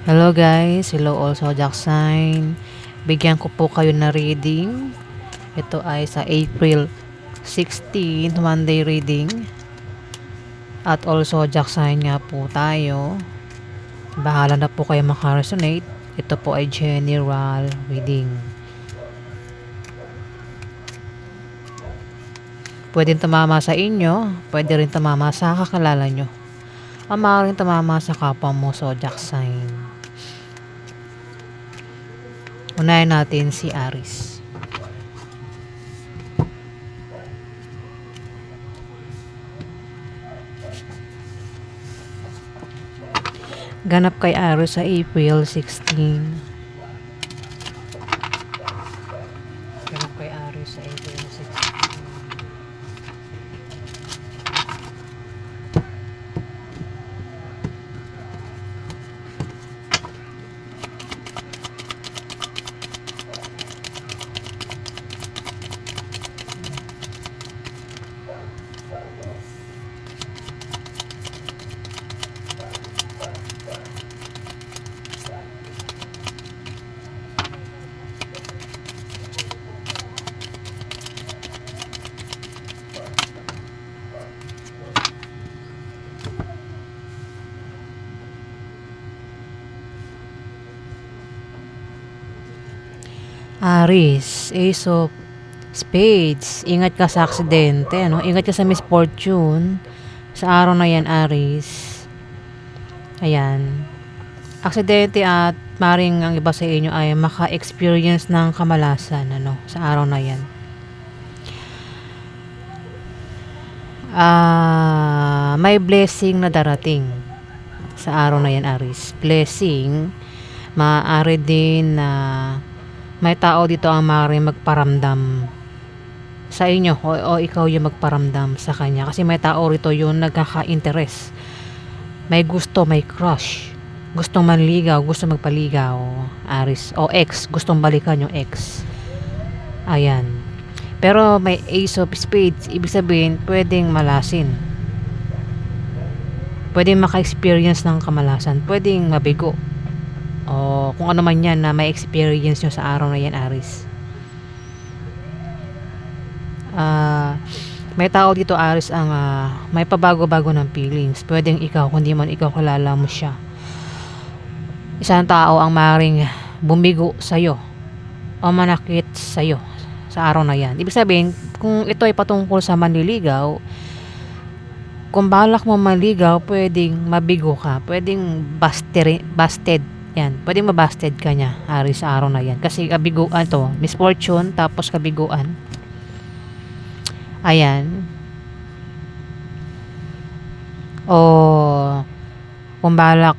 Hello guys, hello all zodiac sign. Bigyan ko po kayo na reading. Ito ay sa April 16, Monday reading. At all zodiac sign nga po tayo. Bahala na po kayo makaresonate. Ito po ay general reading. Pwede tumama sa inyo, pwede rin tumama sa kakilala nyo. O maaaring tumama sa kapwa mo zodiac sign. Unahin natin si Aries. Ganap kay Aries sa April 16. Ganap kay Aries sa April 16. Aries, Ace of Spades. Ingat ka sa aksidente, ano? Ingat ka sa misfortune. Sa araw na yan, Aries. Ayan. Aksidente at maring ang iba sa inyo ay maka-experience ng kamalasan, ano? Sa araw na yan. May blessing na darating sa araw na yan, Aries. Blessing. Maaari din na may tao dito ang maaaring magparamdam sa inyo o ikaw yung magparamdam sa kanya kasi may tao rito yung nagkaka-interest, may gusto, may crush, gustong manligaw, gustong magpaligaw, Aries, o ex, gustong balikan yung ex. Ayan, pero may Ace of Spades, ibig sabihin pwedeng malasin, pwedeng maka-experience ng kamalasan, pwedeng mabigo, o kung ano man yan na may experience nyo sa araw na yan, Aries. May tao dito, Aries, ang may pabago-bago ng feelings. Pwedeng ikaw, kundi man ikaw kilala mo siya. Isang tao ang maaaring bumigo sa'yo o manakit sa'yo sa araw na yan. Ibig sabihin, kung ito ay patungkol sa manliligaw, kung balak mo maligaw, pwedeng mabigo ka, pwedeng busted yan, pwedeng mabasted ka niya, Aries, sa araw na yan. Kasi kabiguan to, misfortune, tapos kabiguan. Ayan. O kung balak,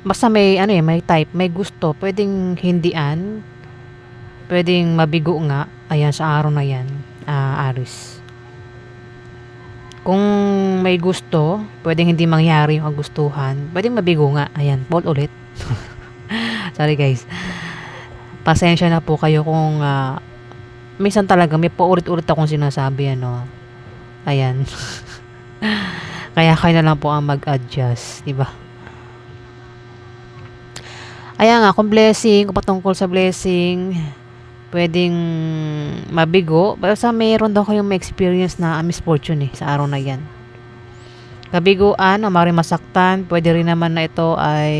basta may may type, may gusto, pwedeng hindian, pwedeng mabigo nga. Ayan, sa araw na yan, Aries. Kung may gusto, pwedeng hindi mangyari yung gustuhan, pwedeng mabigo nga. Ayan, bold ulit. Sorry guys, pasensya na po kayo kung minsan talaga may paulit-ulit akong sinasabi, ano. Ayan. Kaya kayo na lang po ang mag-adjust, di ba? Ayan nga, kung blessing, kung patungkol sa blessing, pwedeng mabigo. Basta mayroon daw kayong may experience na misfortune sa araw na yan. Kabiguan o maaaring masaktan, pwede rin naman na ito ay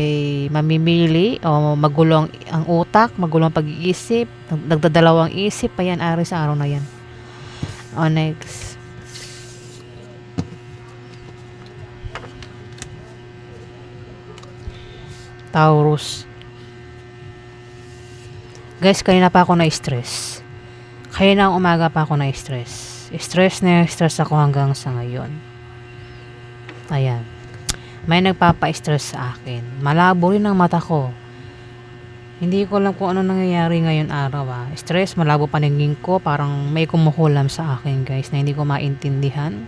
mamimili o magulong ang utak, magulong pag-iisip, nagdadalawang isip, ayan, Aries, sa araw na yan. O next. Taurus. Guys, kanina pa ako na-stress. Kanina ang umaga pa ako na-stress. Stress ako hanggang sa ngayon. Ayan. May nagpapa-stress sa akin. Malabo rin ang mata ko. Hindi ko alam kung ano nangyayari ngayon araw. Stress, malabo paningin ko. Parang may kumukulam sa akin, guys, na hindi ko maintindihan.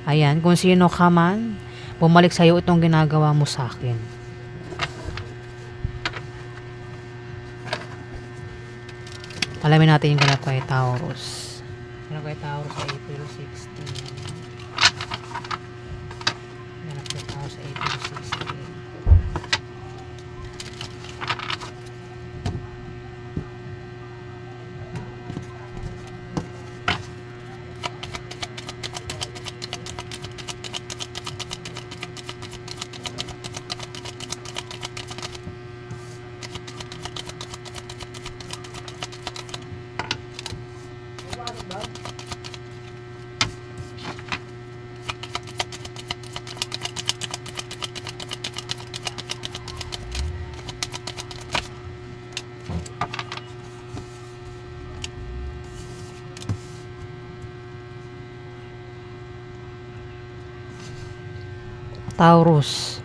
Ayan, kung sino ka man, bumalik sa'yo itong ginagawa mo sa akin. Alamin natin yung ganap kay Taurus. Ganap kay Taurus sa April 16. Ganap kay Taurus sa April 16. Taurus.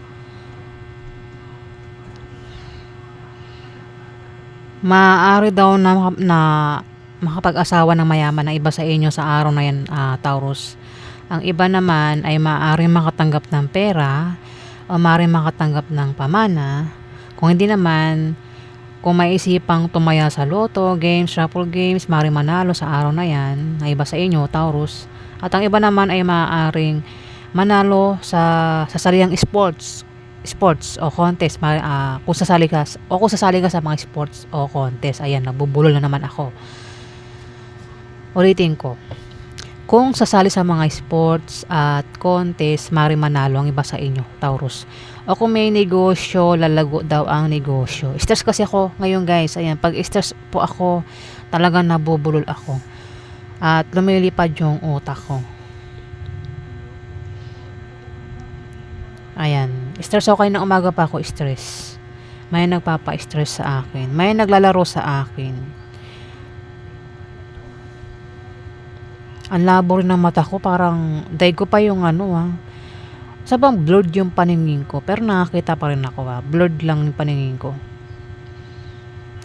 Maaari daw na makapag-asawa ng mayaman ang iba sa inyo sa araw na yan, Taurus. Ang iba naman ay maaaring makatanggap ng pera o maaaring makatanggap ng pamana. Kung hindi naman, kung may isipang tumaya sa loto, games, raffle games, maaaring manalo sa araw na yan, ang iba sa inyo, Taurus. At ang iba naman ay maaaring manalo sa saliang sports o contest, kung sasali ka sa mga sports o contest. Ayan, nabubulol na naman ako. Ulitin ko. Kung sasali sa mga sports at contest, maaaring manalo ang iba sa inyo, Taurus. O kung may negosyo, lalago daw ang negosyo. Stress kasi ako ngayon, guys. Ayan, pag stress po ako, talagang nabubulol ako. At lumilipad yung utak ko. Ayan, stress ako kayo ng umaga pa ako stress. May nagpapa-stress sa akin. May naglalaro sa akin. Ang labo rin ng mata ko, parang daig ko pa yung sabang blurred yung paningin ko, pero nakakita pa rin ako blurred lang yung paningin ko.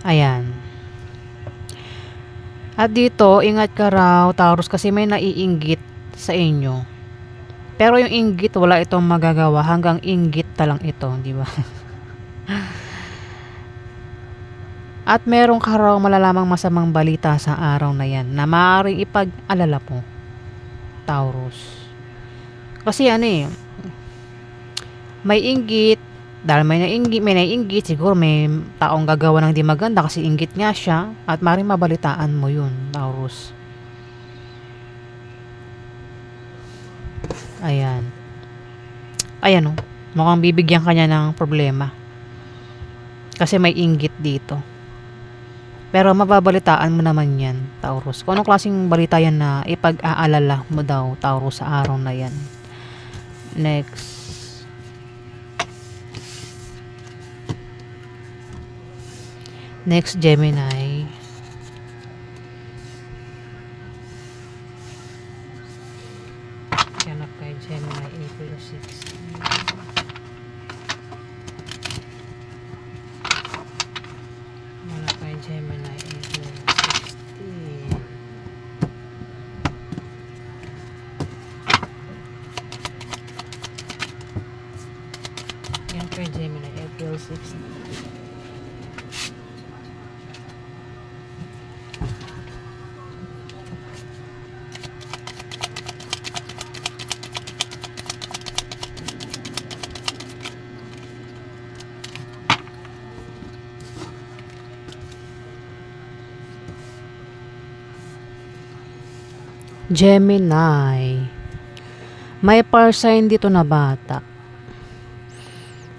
Ayan. At dito, ingat ka raw, Taurus, kasi may naiinggit sa inyo. Pero yung inggit, wala itong magagawa, hanggang inggit na lang ito, di ba? At meron ka raw malalamang masamang balita sa araw na yan na maaaring ipag-alala mo, Taurus. Kasi may inggit, dahil may naiinggit, siguro may taong gagawa ng di maganda kasi inggit nga siya, at maaaring mabalitaan mo yun, Taurus. Ayan. Ayan mukhang bibigyan kanya ng problema. Kasi may inggit dito. Pero mababalitaan mo naman yan, Taurus. Kung anong klaseng balita yan na ipag-aalala mo daw, Taurus, sa araw na yan. Next. Next, Gemini. Hanap kay Gemini, April 16. Hanap kay Gemini, April 16. Yan kay Gemini, April 16. Gemini. May sign dito na bata.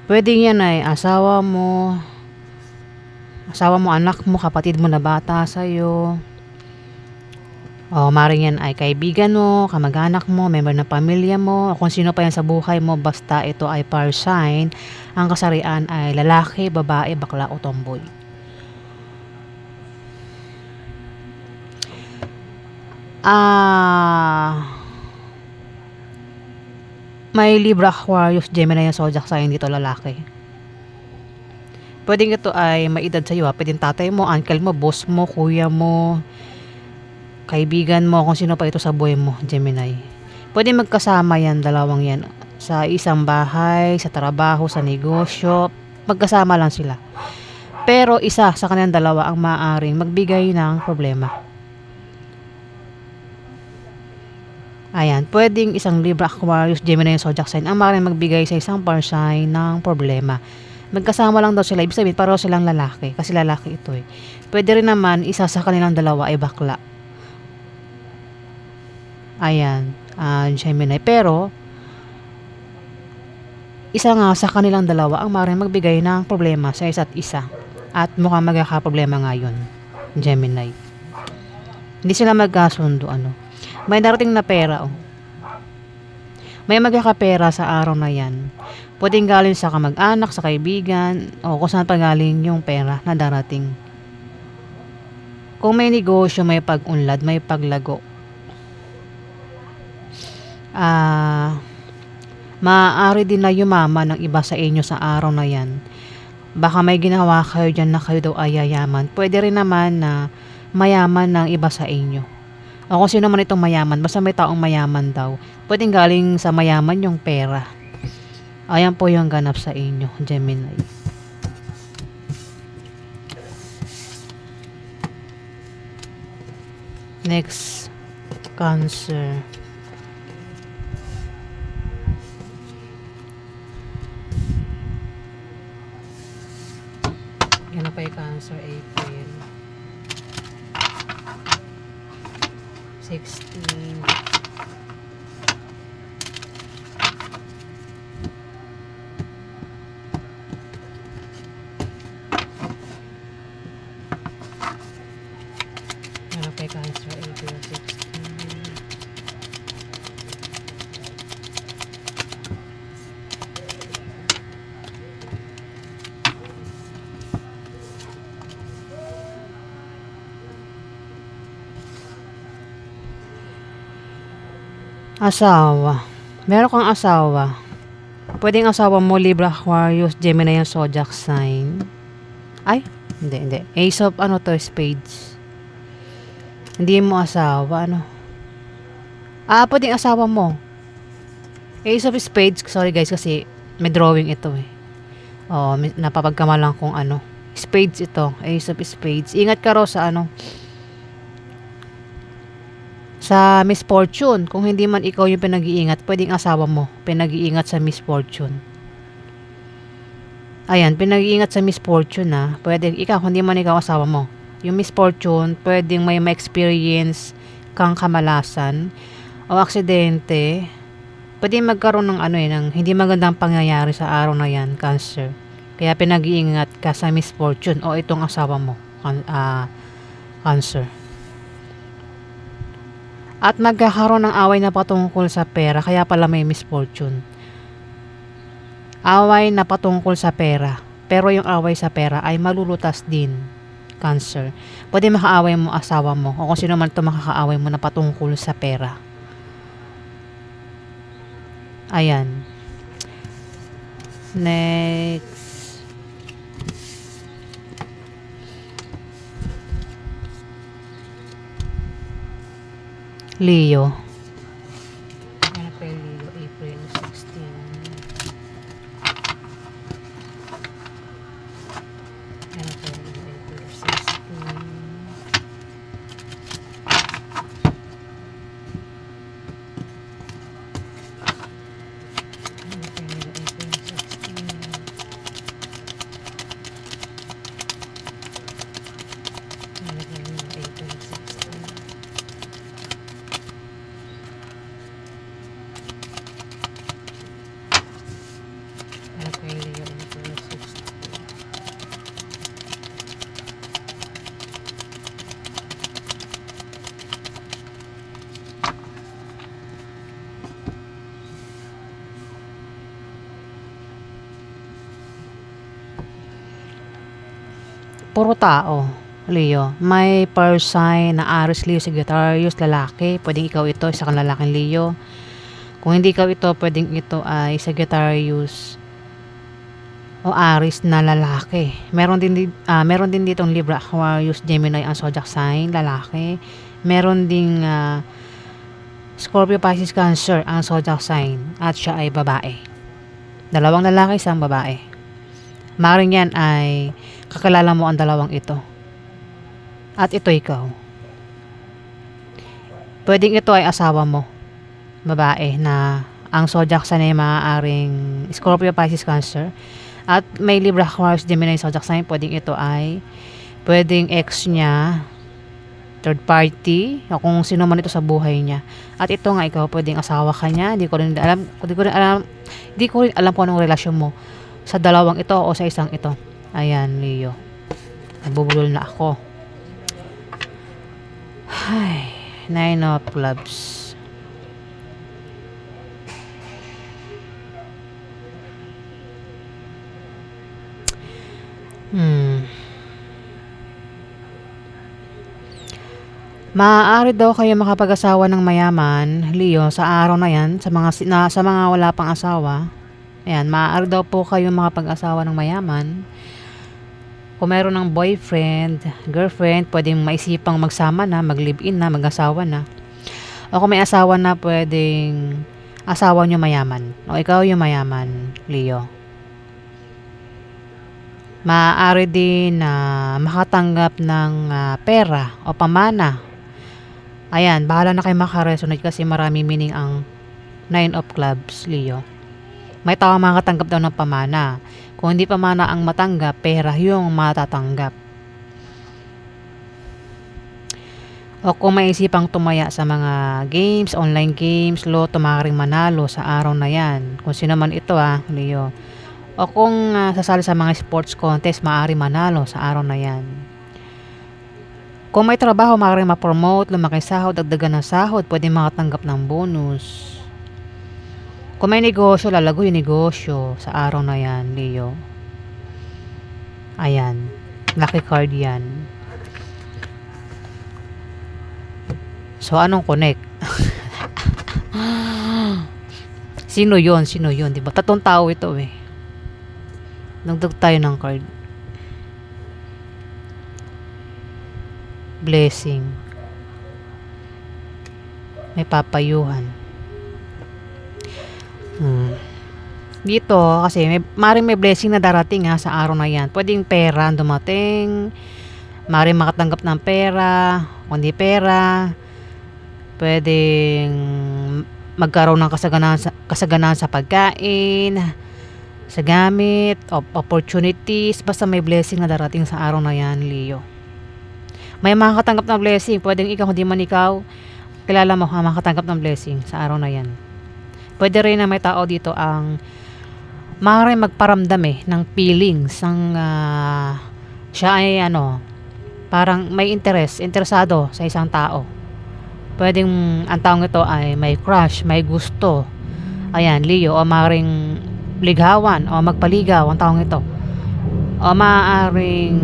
Pwede yan ay asawa mo, anak mo, kapatid mo na bata sa'yo. O maring yan ay kaibigan mo, kamag-anak mo, member ng pamilya mo, o kung sino pa yan sa buhay mo, basta ito ay sign. Ang kasarian ay lalaki, babae, bakla o tomboy. May Libra, Aquarius, Gemini yung zodiac sign dito, lalaki. Pwedeng ito ay maedad sa iyo, pwedeng tatay mo, uncle mo, boss mo, kuya mo, kaibigan mo, kung sino pa ito sa buhay mo, Gemini. Pwede magkasama yan, dalawang yan, sa isang bahay, sa trabaho, sa negosyo, magkasama lang sila. Pero isa sa kanilang dalawa ang maaaring magbigay ng problema. Ayan, pwedeng isang Libra, Aquarius, Gemini yung zodiac sign ang maaaring magbigay sa isang sign ng problema. Magkasama lang daw sila, ibig sabihin pareho silang lalaki, kasi lalaki ito eh. Pwede rin naman isa sa kanilang dalawa ay bakla. Ayan, Gemini. Pero isa nga sa kanilang dalawa ang maaaring magbigay ng problema sa isa't isa. At mukhang magkakaproblema nga yun, Gemini. Hindi sila magkasundo, May darating na pera, May magkakapera sa araw na yan. Pwedeng galing sa kamag-anak, sa kaibigan, o kung saan pa galing yung pera na darating. Kung may negosyo, may pag-unlad, may paglago. Maaari din na yumaman ng iba sa inyo sa araw na yan. Baka may ginawa kayo diyan na kayo daw ay yayaman. Puwede rin naman na mayaman ng iba sa inyo. O kung sino man itong mayaman, basta may taong mayaman daw. Puwedeng galing sa mayaman yung pera. Ayan po yung ganap sa inyo, Gemini. Next, Cancer. Ganap kay Cancer, April 16. Ganap kay Cancer, April 16. Asawa. Meron kang asawa. Pwedeng asawa mo, Libra, Aquarius, Gemini yung zodiac sign. Ay, hindi. Ace of spades. Hindi mo asawa, ano? Pwedeng asawa mo. Ace of spades, sorry guys kasi may drawing ito eh. Napapagkamalan kung ano. Spades ito, Ace of spades. Ingat ka raw sa sa misfortune. Kung hindi man ikaw yung pinag-iingat, pwedeng asawa mo pinag-iingat sa misfortune. Ayan, pinag-iingat sa misfortune pwedeng ikaw, hindi man ikaw asawa mo. Yung misfortune, pwedeng may ma-experience kang kamalasan o aksidente. Pwedeng magkaroon ng ng hindi magandang pangyayari sa araw na yan, Cancer. Kaya pinag-iingat ka sa misfortune o itong asawa mo, Cancer. At nagkakaroon ng away na patungkol sa pera, kaya pala may misfortune. Away na patungkol sa pera, pero yung away sa pera ay malulutas din, Cancer. Pwede makaaway mo asawa mo, o kung sino man ito makakaaway mo na patungkol sa pera. Ayan. Next. Leo. Ano pa yung Leo? April 16. Ano pa yung Leo? April 16. Ano pa yung Leo? April 16. Ano pa yung Leo? April 16. Ano pa yung Leo? April 16. Puro tao, Leo. May fire sign na Aries, Leo, Sagittarius, lalaki. Pwedeng ikaw ito, isa kang lalaking Leo. Kung hindi ikaw ito, pwedeng ito ay Sagittarius o Aries na lalaki. Meron din ditong Libra, Aquarius, Gemini ang zodiac sign, lalaki. Meron ding Scorpio, Pisces, Cancer ang zodiac sign at siya ay babae. Dalawang lalaki, isang babae. Maring yan ay kakilala mo ang dalawang ito. At ito ikaw. Pwedeng ito ay asawa mo, babae, na ang zodiac sign ay maaaring Scorpio, Pisces, Cancer. At may Libra, Aquarius, Gemini zodiac sign. Pwedeng ex niya, third party, o kung sino man ito sa buhay niya. At ito nga, ikaw, pwedeng asawa ka niya. Hindi ko rin alam kung anong relasyon mo sa dalawang ito o sa isang ito. Ayan, Leo. Nabubulol na ako. Ay, 9 of clubs. Maaari daw kayo makapag-asawa ng mayaman, Leo, sa araw na 'yan, sa mga wala pang asawa. Ayan, maaari daw po kayong makapag-asawa ng mayaman. Kung meron ng boyfriend, girlfriend, puwedeng maisipang magsama na, mag-live-in na, mag-asawa na. O kung may asawa na, puwedeng asawa niyo mayaman o ikaw yung mayaman, Leo. Maaari din na makatanggap ng, pera o pamana. Ayan, bahala na kayo maka-resonate kasi maraming meaning ang Nine of Clubs, Leo. May tao makakatanggap daw ng pamana. Kung hindi pamana ang matanggap, pera yung matatanggap. O kung maisipang tumaya sa mga games, online games, loto, maaaring manalo sa araw na yan. Kung sino man ito Leo. O kung sasali sa mga sports contest, maaari manalo sa araw na yan. Kung may trabaho, maaaring ma-promote, lumaki sahod, dagdagan ng sahod, pwede makatanggap ng bonus. Kung may negosyo, lalago yung negosyo sa araw na yan, Leo. Ayan, lucky card yan. So, anong connect? Sino yon? Sino yon? Diba? Tatlong tao ito eh. Nagdag tayo ng card. Blessing. May papayuhan. Dito, kasi maaaring may blessing na darating sa araw na yan. Pwedeng pera dumating. Maaaring makatanggap ng pera. Kung di pera, pwedeng magkaroon ng kasaganaan sa pagkain, sa gamit, opportunities. Basta may blessing na darating sa araw na yan, Leo. May makakatanggap ng blessing. Pwedeng ikaw, hindi man ikaw, kilala mo makakatanggap ng blessing sa araw na yan. Pwede rin na may tao dito ang maaaring magparamdam ng feelings ng siya ay parang may interesado sa isang tao. Pwedeng ang taong ito ay may crush, may gusto. Ayan, Leo, o maaaring ligawan o magpaligaw ang taong ito. O maaaring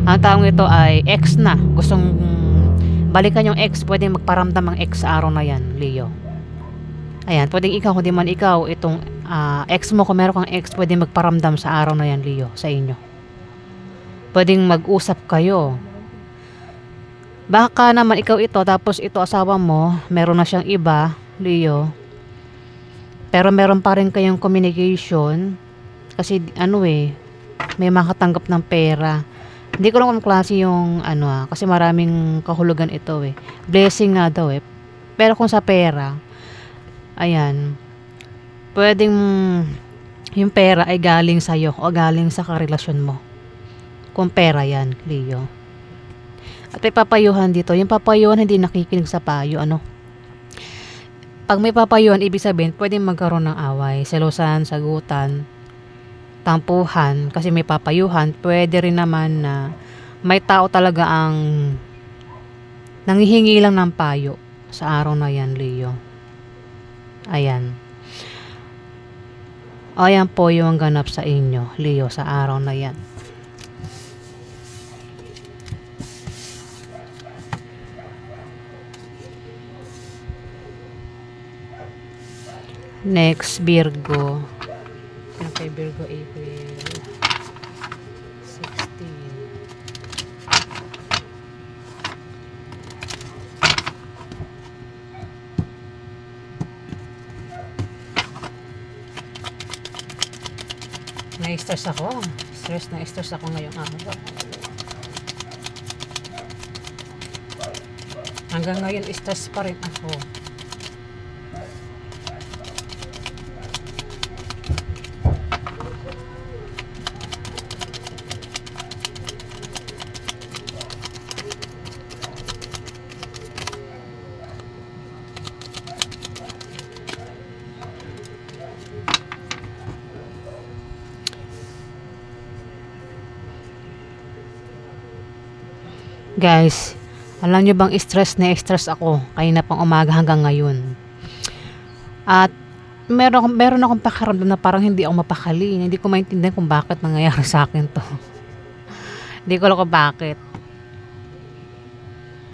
ang taong ito ay ex na, gustong balikan yung ex, pwedeng magparamdam ang ex sa araw na yan, Leo. Ayan, pwedeng ikaw, kundi man ikaw, itong ex mo, kung meron kang ex, pwedeng magparamdam sa araw na yan, Leo, sa inyo. Pwedeng mag-usap kayo. Baka naman ikaw ito, tapos ito asawa mo, meron na siyang iba, Leo. Pero meron pa rin kayong communication. Kasi may makatanggap ng pera. Hindi ko lang kung klase yung kasi maraming kahulugan ito Blessing nga daw Pero kung sa pera, ayan, pwedeng yung pera ay galing sa'yo o galing sa karelasyon mo. Kung pera yan, Leo. At may papayuhan dito. Yung papayuhan hindi nakikinig sa payo, Pag may papayuhan, ibig sabihin, pwedeng magkaroon ng away, selosan, sagutan, tampuhan, kasi may papayuhan. Pwede rin naman na may tao talaga ang nanghihingi lang ng payo sa araw na yan, Leo. Ayan. Ayan po yung ganap sa inyo, Leo, sa araw na yan. Next, Virgo. Ano kay Virgo, April 16. Na-stress ako. Na-stress ako ngayong araw. Hanggang ngayon, stress pa rin ako. Guys, alam nyo bang stress ako kanina pang umaga hanggang ngayon. At meron akong pakiramdam na parang hindi ako mapakali. Hindi ko maintindihan kung bakit nangyayari sa akin to. Hindi ko alam kung bakit.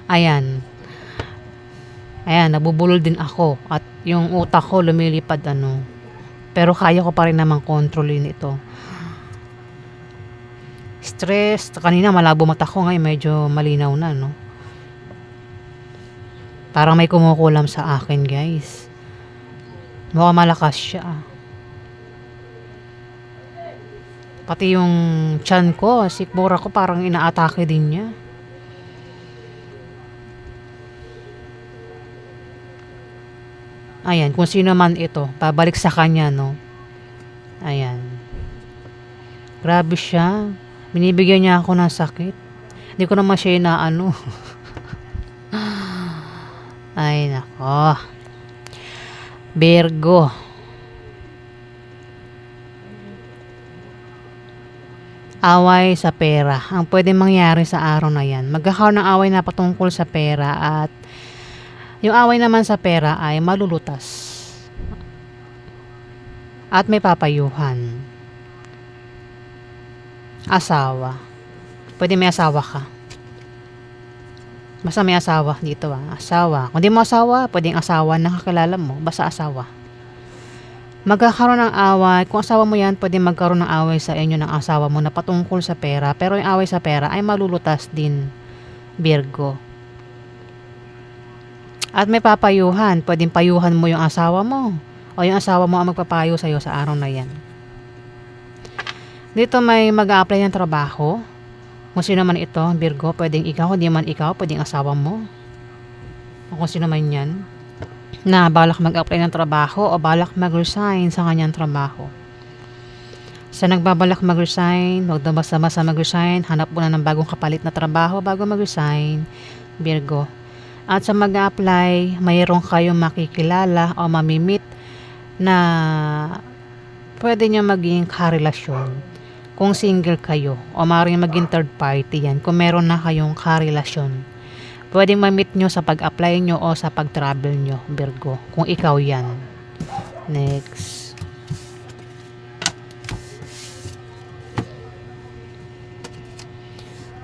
Ayan. Ayan, nabubulol din ako at yung utak ko lumilipad ano. Pero kaya ko pa rin namang kontrolin ito. Stress, kanina malabo mata ko, ngayon medyo malinaw na, no? Parang may kumukulam sa akin, guys. Mukhang malakas siya. Pati yung tiyan ko, sikmura ko parang inaatake din niya. Ayan, kung sino man ito, pabalik sa kanya, no? Ayan. Grabe siya. Binibigyan niya ako ng sakit. Hindi ko naman siya inaano. Ay, nako. Virgo. Away sa pera. Ang pwede mangyari sa araw na yan. Magkakaroon ng away na patungkol sa pera at yung away naman sa pera ay malulutas. At may papayuhan. Asawa. Pwede may asawa ka. Basta may asawa dito Asawa. Kung di mo asawa, pwedeng asawa na kakilala mo. Basta asawa. Magkakaroon ng away. Kung asawa mo yan, pwede magkaroon ng away sa inyo ng asawa mo na patungkol sa pera. Pero yung away sa pera ay malulutas din, Virgo. At may papayuhan. Pwedeng payuhan mo yung asawa mo. O yung asawa mo ang magpapayo sa'yo sa araw na yan. Dito may mag-a-apply ng trabaho. Kung sino man ito, Virgo, pwedeng ikaw. Hindi man ikaw, pwedeng asawa mo. O kung sino man yan. Na balak mag-apply ng trabaho o balak mag-resign sa kanyang trabaho. Sa nagbabalak mag-resign, huwag na basta-basta mag-resign, hanap muna ng bagong kapalit na trabaho bago mag-resign, Virgo. At sa mag-apply, mayroon kayong makikilala o mamimit na pwede nyo maging karelasyon. Kung single kayo o maaaring maging third party yan kung meron na kayong karelasyon. Pwedeng ma-meet nyo sa pag-apply nyo o sa pag-travel nyo, Virgo. Kung ikaw yan. Next.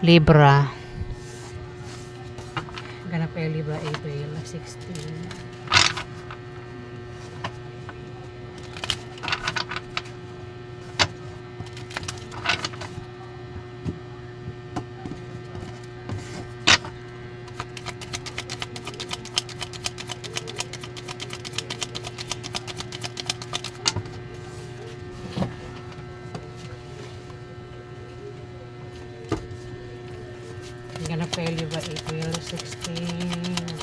Libra. Ganap kayo Libra, April 16. Ganap kayo Libra, April 16.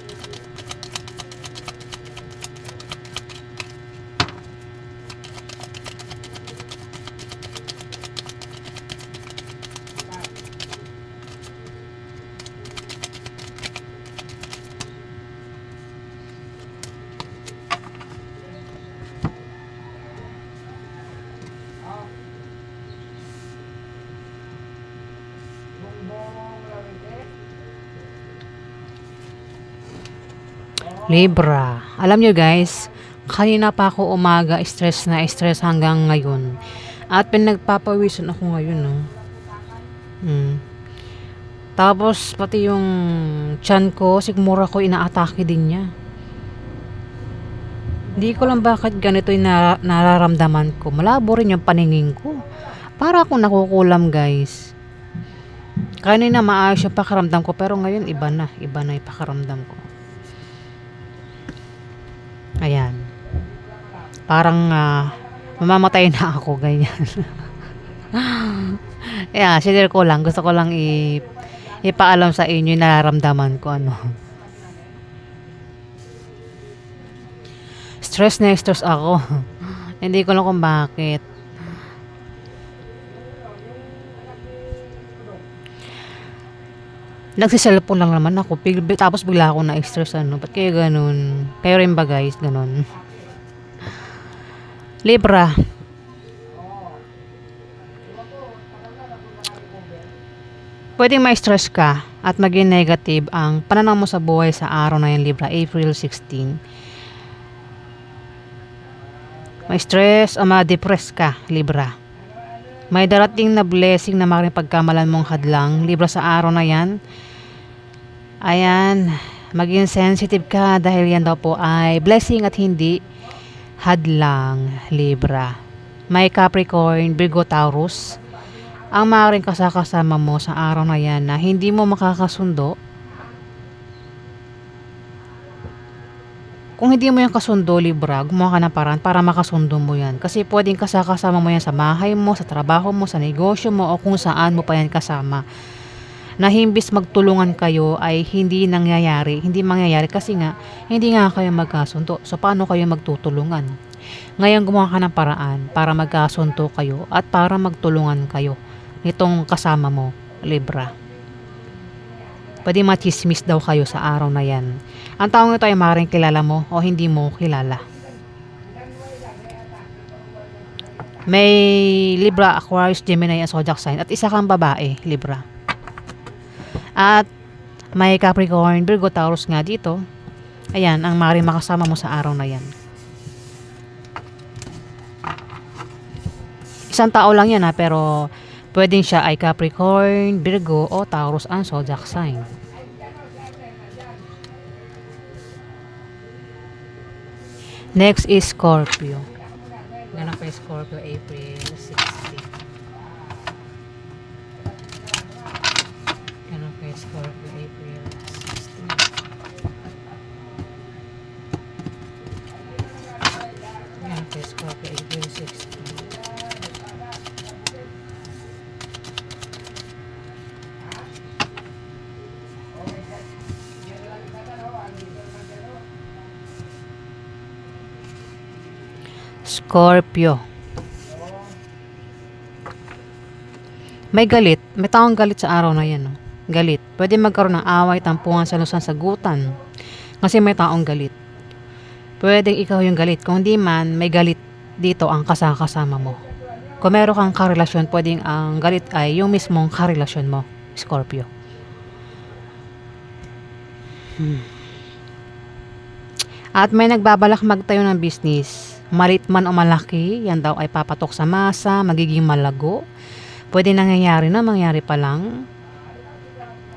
Libra. Alam nyo guys, kanina pa ako umaga stress na stress hanggang ngayon. At pinagpapawisan ako ngayon, no. Tapos pati yung tiyan ko, sigmura ko inaatake din niya. Hindi ko lang bakit ganito yung nararamdaman ko. Malabo rin yung paningin ko. Para akong nakukulam guys. Kanina maayos yung pakaramdam ko pero ngayon iba na yung pakaramdam ko. Ayan. Parang mamamatay na ako, ganyan. Yeah, share ko lang. Gusto ko lang ipaalam sa inyo yung nararamdaman ko. Stress na stress ako. Hindi ko lang kung bakit. Nagsiselfon lang naman ako. Tapos bigla ako na-stress. Ba't kayo ganun? Kayo rin ba guys? Ganun. Libra. Pwedeng may stress ka at maging negative ang pananaw mo sa buhay sa araw na yan, Libra. April 16. May stress o ma-depress ka, Libra. May darating na blessing na maaaring pagkamalan mong hadlang, Libra, sa araw na yan. Ayan, maging sensitive ka dahil yan daw po ay blessing at hindi hadlang, Libra. May Capricorn, Virgo, Taurus. Ang maaaring kasama mo sa araw na yan na hindi mo makakasundo. Kung hindi mo yan kasundo, Libra, gumawa ka ng paraan para makasundo mo yan. Kasi pwedeng kasama mo yan sa bahay mo, sa trabaho mo, sa negosyo mo, o kung saan mo pa yan kasama. Na himbis magtulungan kayo ay hindi mangyayari kasi nga hindi nga kayo magkasundo. So paano kayo magtutulungan? Ngayon gumawa ka ng paraan para magkasundo kayo at para magtulungan kayo nitong kasama mo, Libra. Pwede machismis daw kayo sa araw na yan. Ang taong ito ay maaaring kilala mo o hindi mo kilala. May Libra, Aquarius, Gemini, and Zodiac sign at isa kang babae, Libra. At may Capricorn, Virgo, Taurus nga dito. Ayan, ang maaaring makasama mo sa araw na yan. Isang tao lang yan pero pwedeng siya ay Capricorn, Virgo, o Taurus ang zodiac sign. Next is Scorpio. Ganap kay Scorpio, April 16. Ganap kay Scorpio, April 16. Ganap kay Scorpio, April 16. Scorpio. May galit. May taong galit sa araw na yan. No? Galit. Pwede magkaroon ng away, tampuhan, salusan, sagutan. Kasi may taong galit. Pwedeng ikaw yung galit. Kung di man, may galit dito ang kasama mo. Kung meron kang karelasyon, pwedeng ang galit ay yung mismong karelasyon mo, Scorpio. At may nagbabalak magtayo ng business. Malit man o malaki, yan daw ay papatok sa masa, magiging malago. Pwede mangyari pa lang.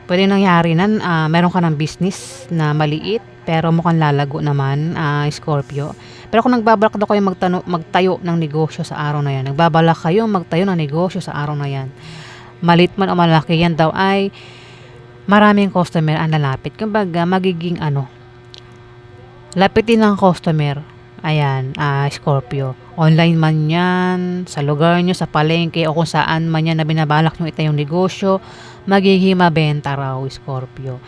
Pwede nangyari na meron ka ng business na maliit, pero mukhang lalago naman, Scorpio. Pero kung nagbabalak daw kayo magtayo ng negosyo sa araw na yan, nagbabalak kayo magtayo ng negosyo sa araw na yan, malit man o malaki, yan daw ay maraming customer ang lalapit. Kumbaga, magiging lapitin ng customer. Ayan, Scorpio. Online man yan, sa lugar nyo, sa palengke, o kung saan man yan na binabalak nyo itayong negosyo, magiging mabenta raw, Scorpio.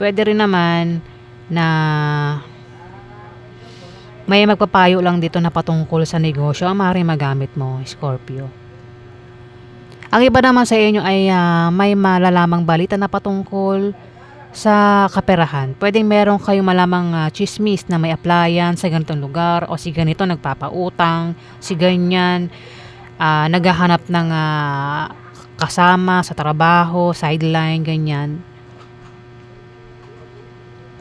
Pwede rin naman na may magpapayo lang dito na patungkol sa negosyo ang maaaring magamit mo, Scorpio. Ang iba naman sa inyo ay may malalamang balita na patungkol sa kaperahan. Pwedeng meron kayong malamang chismis na may applyan sa ganitong lugar, o si ganito nagpapautang, si ganyan naghahanap ng kasama sa trabaho, sideline, ganyan.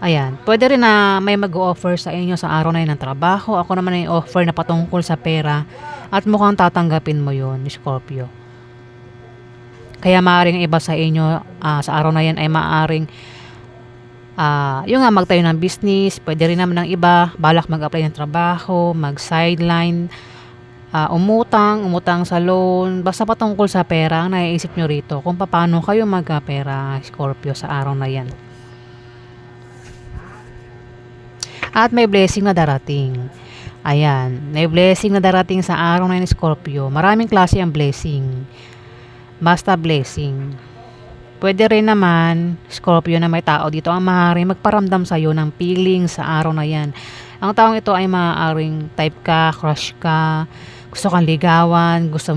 Ayan, pwede rin na may mag-offer sa inyo sa araw na yun ng trabaho. Ako naman ay offer na patungkol sa pera at mukhang tatanggapin mo yon, Scorpio. Kaya maaaring iba sa inyo sa araw na yan ay maaaring yung nga magtayo ng business. Pwede rin naman ng iba balak mag-apply ng trabaho, mag-sideline, umutang sa loan, basta patungkol sa pera ang naiisip nyo rito kung paano kayo magkapera, Scorpio, sa araw na yan. At may blessing na darating. Ayan, may blessing na darating sa araw na yan, Scorpio. Maraming klase ang blessing. Basta blessing. Pwede rin naman, Scorpio, na may tao dito ang maaaring magparamdam sa'yo ng feeling sa araw na yan. Ang taong ito ay maaaring type ka, crush ka, gusto kang ligawan, gusto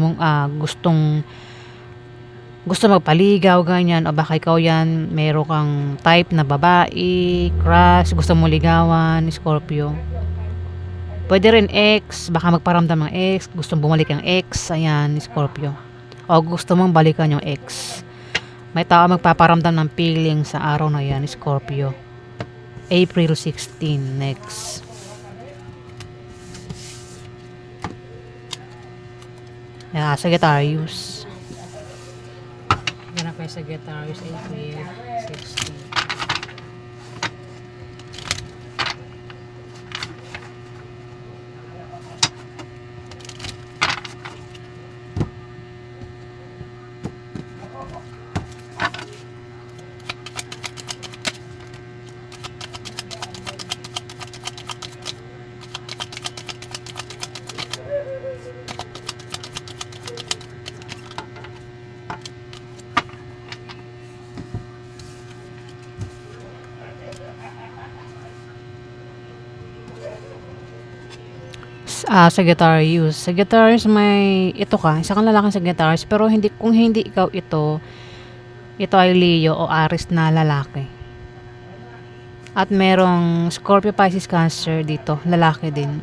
magpaligaw, ganyan, o baka ikaw yan, meron kang type na babae, crush, gusto mo ligawan, Scorpio. Pwede rin ex, baka magparamdam ng ex, gusto bumalik ang ex, ayan, Scorpio. O gusto mong balikan yung ex. May tao magpaparamdam ng feeling sa araw na yan, Scorpio. April 16, next. Sagittarius. Yan ako yung Sagittarius, April 16. Sagittarius. Sagittarius may ito ka, isa kang lalaking Sagittarius pero kung hindi ikaw ito ay Leo o Aries na lalaki. At merong Scorpio, Pisces, Cancer dito, lalaki din.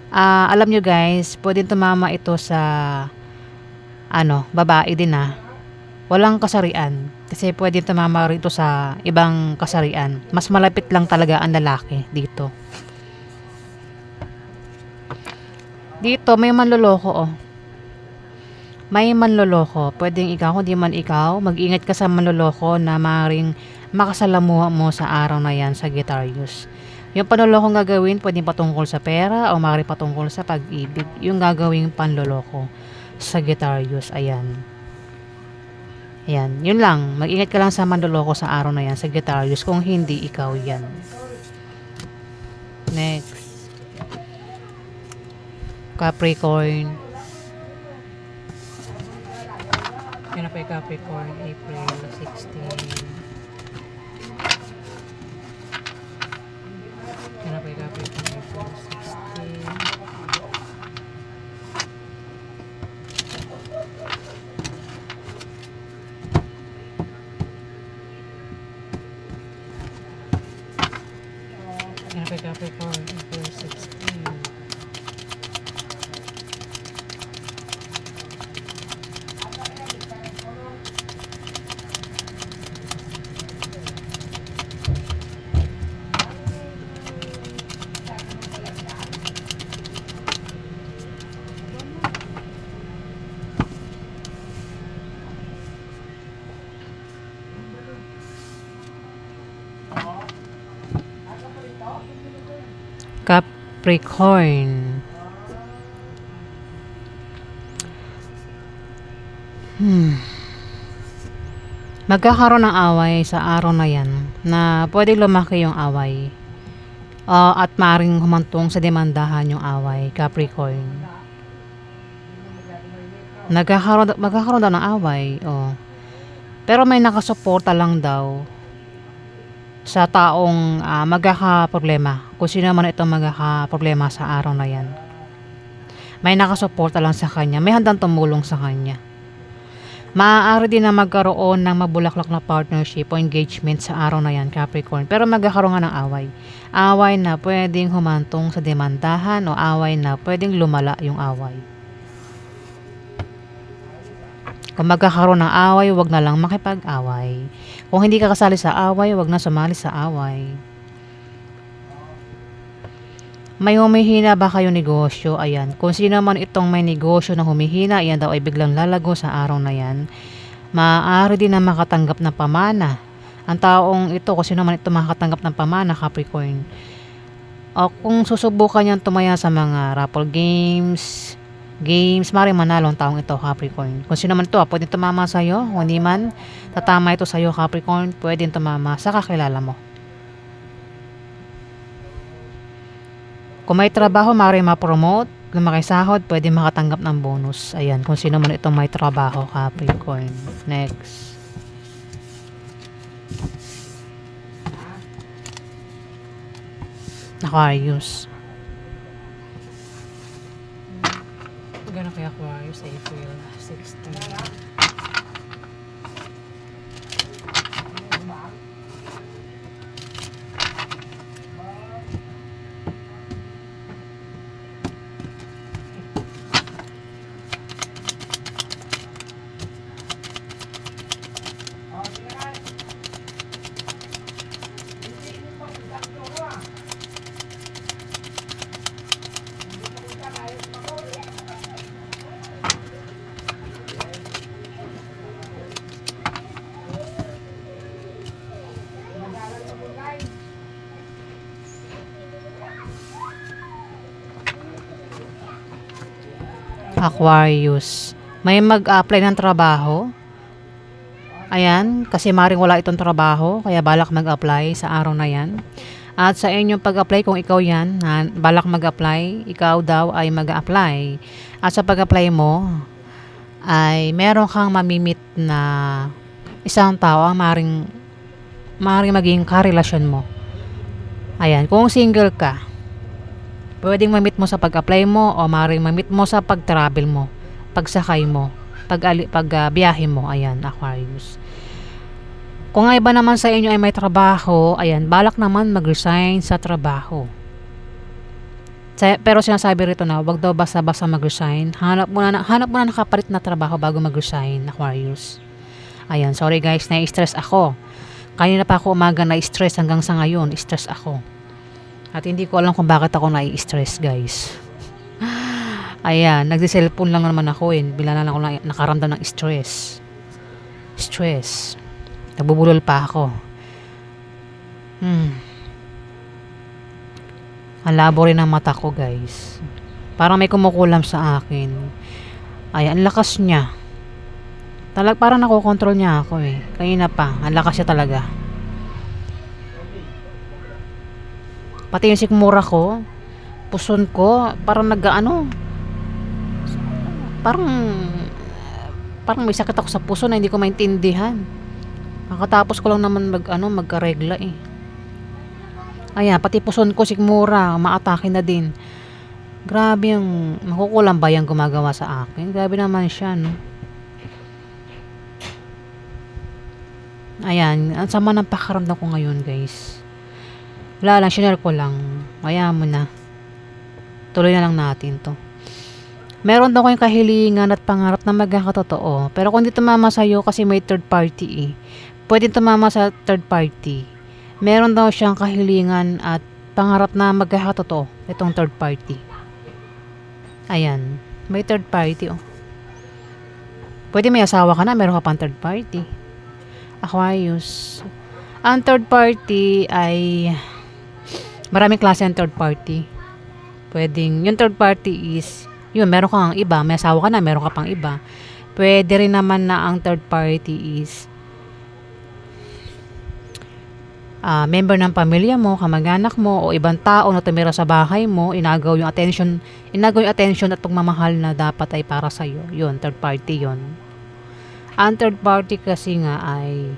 Alam nyo guys, pwedeng tumama ito sa babae din Walang kasarian. Kasi pwedeng tumama rito sa ibang kasarian. Mas malapit lang talaga ang lalaki dito. Dito may manloloko May manloloko. Pwedeng ikaw, kung di man ikaw, mag-ingat ka sa manloloko na maaaring makasalamuha mo sa araw na yan, Sagittarius. Yung panloloko gagawin, pwedeng patungkol sa pera o maaaring patungkol sa pag-ibig. Yung gagawing panloloko, Sagittarius. Ayan. Ayan. Yun lang. Mag-ingat ka lang sa manloloko sa araw na yan, Sagittarius, kung hindi ikaw yan. Next. Capricorn. Yan na po yung Capricorn, April 16. Yan na po yung Capricorn, April 16. Yan na po yung Capricorn, April 16. Capricorn. Magkakaroon ng away sa araw na yan na pwede lumaki yung away. At maaaring humantong sa demandahan yung away, Capricorn. Magkakaroon daw ng away. Pero may nakasuporta lang daw sa taong magkakaproblema. Kung sino man itong magkakaproblema sa araw na yan. May nakasuporta lang sa kanya. May handang tumulong sa kanya. Maaari din na magkaroon ng mabulaklak na partnership o engagement sa araw na yan, Capricorn. Pero magkakaroon nga ng away. Away na pwedeng humantong sa demandahan o away na pwedeng lumala yung away. Kung magkakaroon ng away, wag na lang makipag-away. Kung hindi ka kasali sa away, wag na sumali sa away. May humihina ba kayong negosyo? Ayan. Kung sino man itong may negosyo na humihina, ayan daw ay biglang lalago sa araw na yan. Maaari din na makatanggap ng pamana. Ang taong ito, kung sino man ito makatanggap ng pamana, Capricorn. O kung susubukan niyang tumaya sa mga raffle games, maaaring manalo ang taong ito, Capricorn. Kung sino man ito, pwedeng tumama sa'yo. Kung hindi man, tatama ito sa'yo, Capricorn, pwedeng tumama sa kakilala mo. Kung may trabaho, maaaring ma-promote. Kung makisahod, pwede makatanggap ng bonus. Ayan, kung sino man itong may trabaho, Capricorn. Next. Aquarius. Gano'n kay Aquarius, April 16. Aquarius. May mag-apply ng trabaho. Ayan, kasi maring wala itong trabaho, kaya balak mag-apply sa araw na yan. At sa inyong pag-apply, kung ikaw yan, balak mag-apply, ikaw daw ay mag-apply. At sa pag-apply mo, ay meron kang mamimit na isang tao ang maring maging karelasyon mo. Ayan, kung single ka, Puwedeng ma-meet mo sa pag-apply mo o maaaring ma-meet mo sa pag-travel mo, pagsakay mo, biyahe mo, ayan, Aquarius. Kung ang iba naman sa inyo ay may trabaho, ayan, balak naman mag-resign sa trabaho. Pero sinasabi rito na wag daw basta-basta mag-resign. Hanap muna ng kapalit na trabaho bago mag-resign, Aquarius. Ayan, sorry guys, na-stress ako. Kanina pa ako umaga na-stress hanggang sa ngayon, stress ako. At hindi ko alam kung bakit ako na-stress, guys. Ayan, nagsi-cellphone lang naman ako eh. Bila na lang ako nakaramdam ng stress. Stress. Nagbubulol pa ako. Ang labo rin ng mata ko, guys. Parang may kumukulam sa akin. Ayan, ang lakas niya. Parang nakokontrol niya ako eh. Kanina pa, ang lakas niya talaga. Pati yung sikmura ko, puson ko, parang parang may sakit ako sa puso na hindi ko maintindihan. Kakatapos ko lang naman magkaregla eh. Ayan, pati puson ko, sikmura, maatake na din. Grabe yung, makukulang ba yung gumagawa sa akin? Grabe naman siya, no? Ayan, ang sama ng pakaramdam ko ngayon, guys. Wala lang, shinare ko lang. Kaya mo na. Tuloy na lang natin to. Meron daw kayong kahilingan at pangarap na magkakatotoo. Pero kung di tumama sa'yo kasi may third party eh. Pwede tumama sa third party. Meron daw siyang kahilingan at pangarap na magkakatotoo. Itong third party. Ayan. May third party oh. Pwede may asawa ka na, meron ka pang third party. Aquarius. Ang third party ay maraming klase ang third party. Pwedeng, yung third party is, yun, meron kang iba, may asawa ka na, meron ka pang iba. Pwede rin naman na ang third party is, member ng pamilya mo, kamag-anak mo, o ibang tao na tumira sa bahay mo, inagaw yung attention at pagmamahal na dapat ay para sa'yo. Yun, third party yun. Ang third party kasi nga ay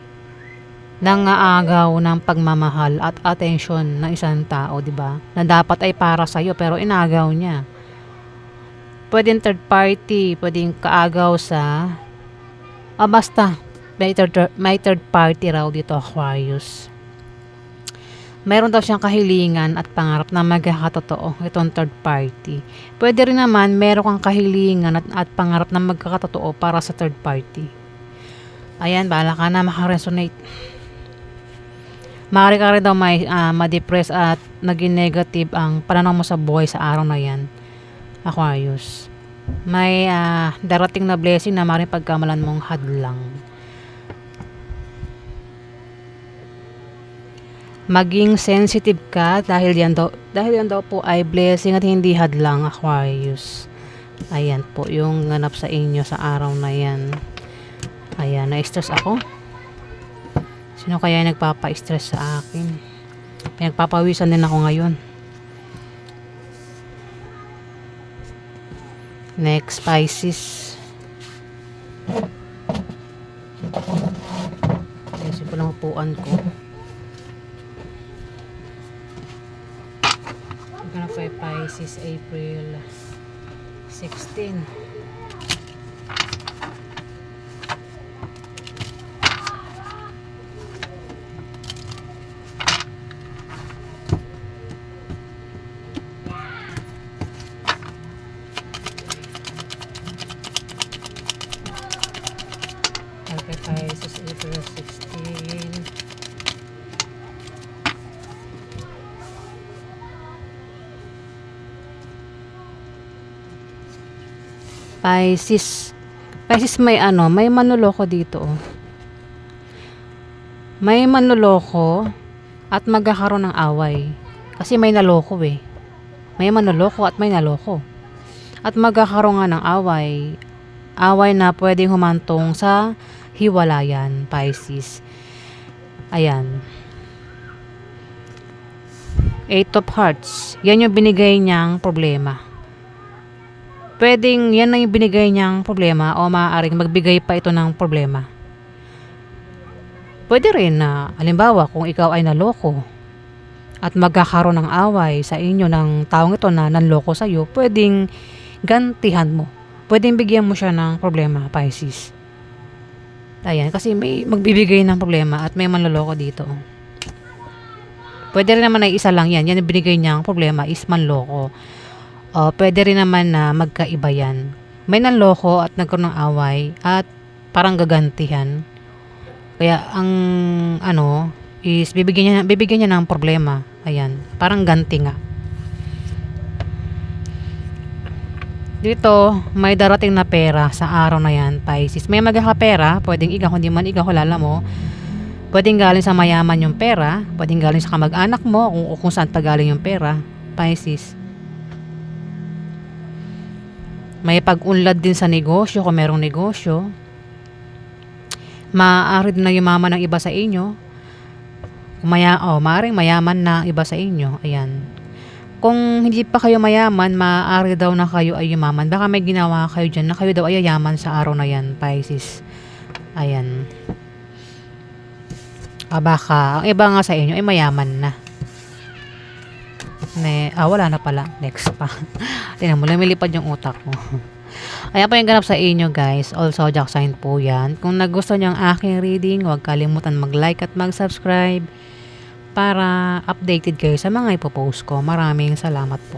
nangaagaw ng pagmamahal at attention ng isang tao, di ba? Na dapat ay para sa iyo pero inagaw niya. Pwedeng third party, pwedeng kaagaw sa basta may third party raw dito, Aquarius. Meron daw siyang kahilingan at pangarap na magkakatotoo itong third party. Pwede rin naman meron kang kahilingan at pangarap na magkakatotoo para sa third party. Ayan, bahala ka na makaresonate. Maaari ka rin daw ma-depress at naging negative ang pananaw mo sa buhay sa araw na yan, Aquarius. May darating na blessing na maaaring pagkamalan mong hadlang. Maging sensitive ka dahil yan daw po ay blessing at hindi hadlang, Aquarius. Ayan po yung ganap sa inyo sa araw na yan. Ayan, na-stress ako. Sino kaya nagpapa-stress sa akin? Pinagpapawisan din ako ngayon. Next, Pisces. Ayusin ko lang upuan ko. We're gonna find Pisces April 16. Pisces April 16. Pisces may manloloko dito oh. May manloloko at magkakaroon ng away. Kasi may naloko eh. May manloloko at may naloko. At magkakaroon nga ng away. Away na pwedeng humantong sa hiwalayan, Pisces. Ayan. 8 of Hearts. Yan yung binigay niyang problema. Pwedeng yan na yung binigay niyang problema o maaaring magbigay pa ito ng problema. Pwede rin na, halimbawa, kung ikaw ay naloko at magkakaroon ng away sa inyo ng taong ito na nanloko sa'yo, pwedeng gantihan mo. Pwedeng bigyan mo siya ng problema, Pisces. Ayan, kasi may magbibigay ng problema at may manloloko dito. Pwede rin naman na isa lang yan. Yan yung binigay niyang problema is manloko. Pwede rin naman na magkaiba yan. May nanloko at nagkaroon ng away at parang gagantihan. Kaya ang ano is bibigyan niya ng problema. Ayan, parang ganti nga. Dito, may darating na pera sa araw na yan, Pisces. May magkakapera, pwedeng ikaw, hindi man ikaw kilala mo. Pwedeng galing sa mayaman yung pera, pwedeng galing sa kamag-anak mo, kung saan pa galing yung pera, Pisces. May pag-unlad din sa negosyo, kung merong negosyo. Maaari din na yumaman ng iba sa inyo. Maaaring mayaman na iba sa inyo. Ayan. Kung hindi pa kayo mayaman, maaari daw na kayo ay yumaman. Baka may ginawa kayo dyan na kayo daw ay yayaman sa araw na yan, Pisces. Ayan. Baka ang iba nga sa inyo ay mayaman na. Wala na pala. Next pa. Tingnan mo, lumilipad yung utak mo. Ayan po yung ganap sa inyo, guys. Also, zodiac sign po yan. Kung nagustuhan niyo ang aking reading, huwag kalimutan mag-like at mag-subscribe para updated kayo sa mga ipopost ko. Maraming salamat po.